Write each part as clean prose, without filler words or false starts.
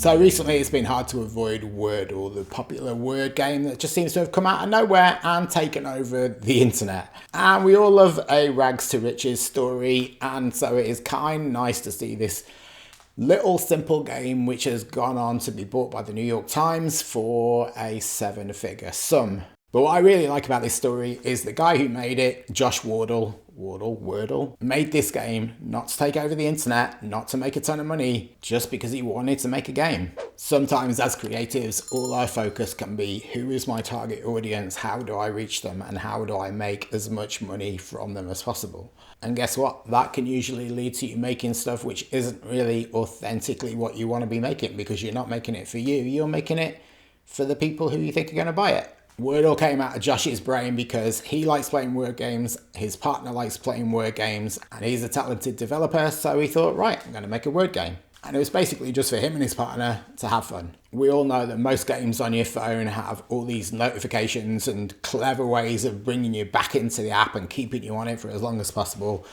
So recently it's been hard to avoid Wordle, the popular word game that just seems to have come out of nowhere and taken over the internet. And we all love a rags to riches story, and so it is kind of nice to see this little simple game which has gone on to be bought by the New York Times for a 7-figure sum. But what I really like about this story is the guy who made it, Josh Wardle, made this game not to take over the internet, not to make a ton of money, just because he wanted to make a game. Sometimes as creatives, all our focus can be, who is my target audience, how do I reach them, and how do I make as much money from them as possible? And guess what? That can usually lead to you making stuff which isn't really authentically what you want to be making, because you're not making it for you, you're making it for the people who you think are going to buy it. Wordle came out of Josh's brain because he likes playing word games, his partner likes playing word games, and he's a talented developer, so he thought, right, I'm going to make a word game. And it was basically just for him and his partner to have fun. We all know that most games on your phone have all these notifications and clever ways of bringing you back into the app and keeping you on it for as long as possible.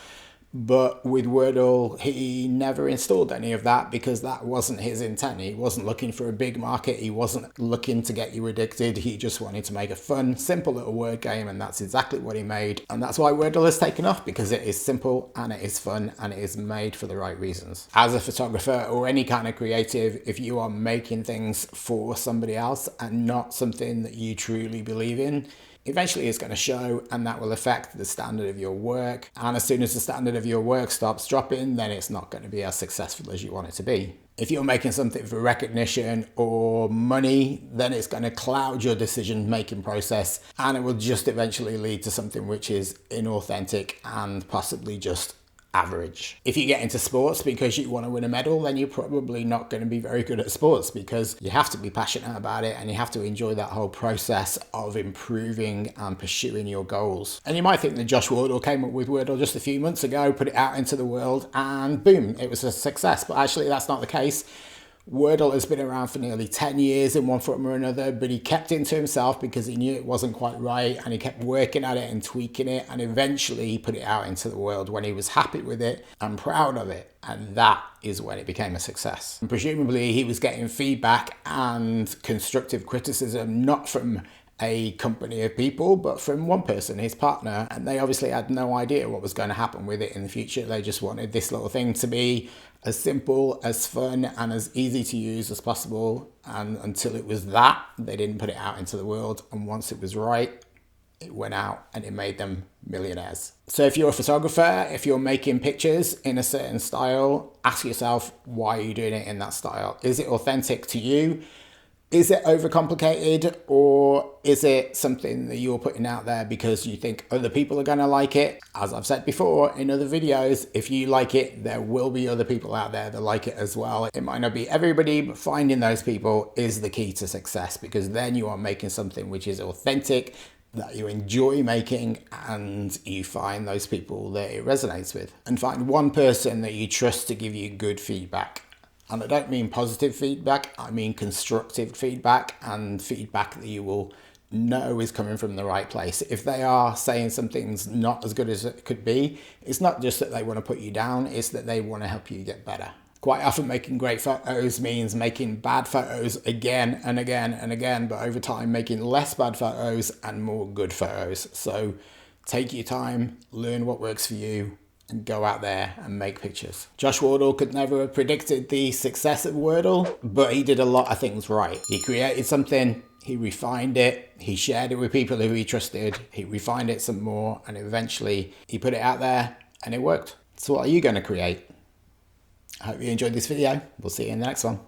But with Wordle, he never installed any of that because that wasn't his intent. He wasn't looking for a big market. He wasn't looking to get you addicted. He just wanted to make a fun, simple little word game, and that's exactly what he made. And that's why Wordle has taken off, because it is simple and it is fun and it is made for the right reasons. As a photographer or any kind of creative, if you are making things for somebody else and not something that you truly believe in, eventually it's going to show, and that will affect the standard of your work. And as soon as the standard of your work stops dropping, then it's not going to be as successful as you want it to be. If you're making something for recognition or money, then it's going to cloud your decision-making process, and it will just eventually lead to something which is inauthentic and possibly just average. If you get into sports because you want to win a medal, then you're probably not going to be very good at sports, because you have to be passionate about it and you have to enjoy that whole process of improving and pursuing your goals. And you might think that Josh Wardle came up with Wordle just a few months ago, put it out into the world, and boom, it was a success. But actually that's not the case. Wordle has been around for nearly 10 years in one form or another, but he kept it to himself because he knew it wasn't quite right, and he kept working at it and tweaking it, and eventually he put it out into the world when he was happy with it and proud of it, and that is when it became a success. And presumably he was getting feedback and constructive criticism not from a company of people, but from one person, his partner, and they obviously had no idea what was going to happen with it in the future. They just wanted this little thing to be as simple, as fun, and as easy to use as possible. And until it was that, they didn't put it out into the world. And once it was right, it went out and it made them millionaires. So if you're a photographer, if you're making pictures in a certain style, ask yourself, why are you doing it in that style? Is it authentic to you? Is it overcomplicated, or is it something that you're putting out there because you think other people are going to like it? As I've said before in other videos, if you like it, there will be other people out there that like it as well. It might not be everybody, but finding those people is the key to success, because then you are making something which is authentic, that you enjoy making, and you find those people that it resonates with. And find one person that you trust to give you good feedback. And I don't mean positive feedback, I mean constructive feedback, and feedback that you will know is coming from the right place. If they are saying something's not as good as it could be, it's not just that they want to put you down, it's that they want to help you get better. Quite often making great photos means making bad photos again and again and again, but over time making less bad photos and more good photos. So take your time, learn what works for you, and go out there and make pictures. Josh Wardle could never have predicted the success of Wordle, but he did a lot of things right. He created something, he refined it, he shared it with people who he trusted, he refined it some more, and eventually he put it out there and it worked. So what are you going to create? I hope you enjoyed this video. We'll see you in the next one.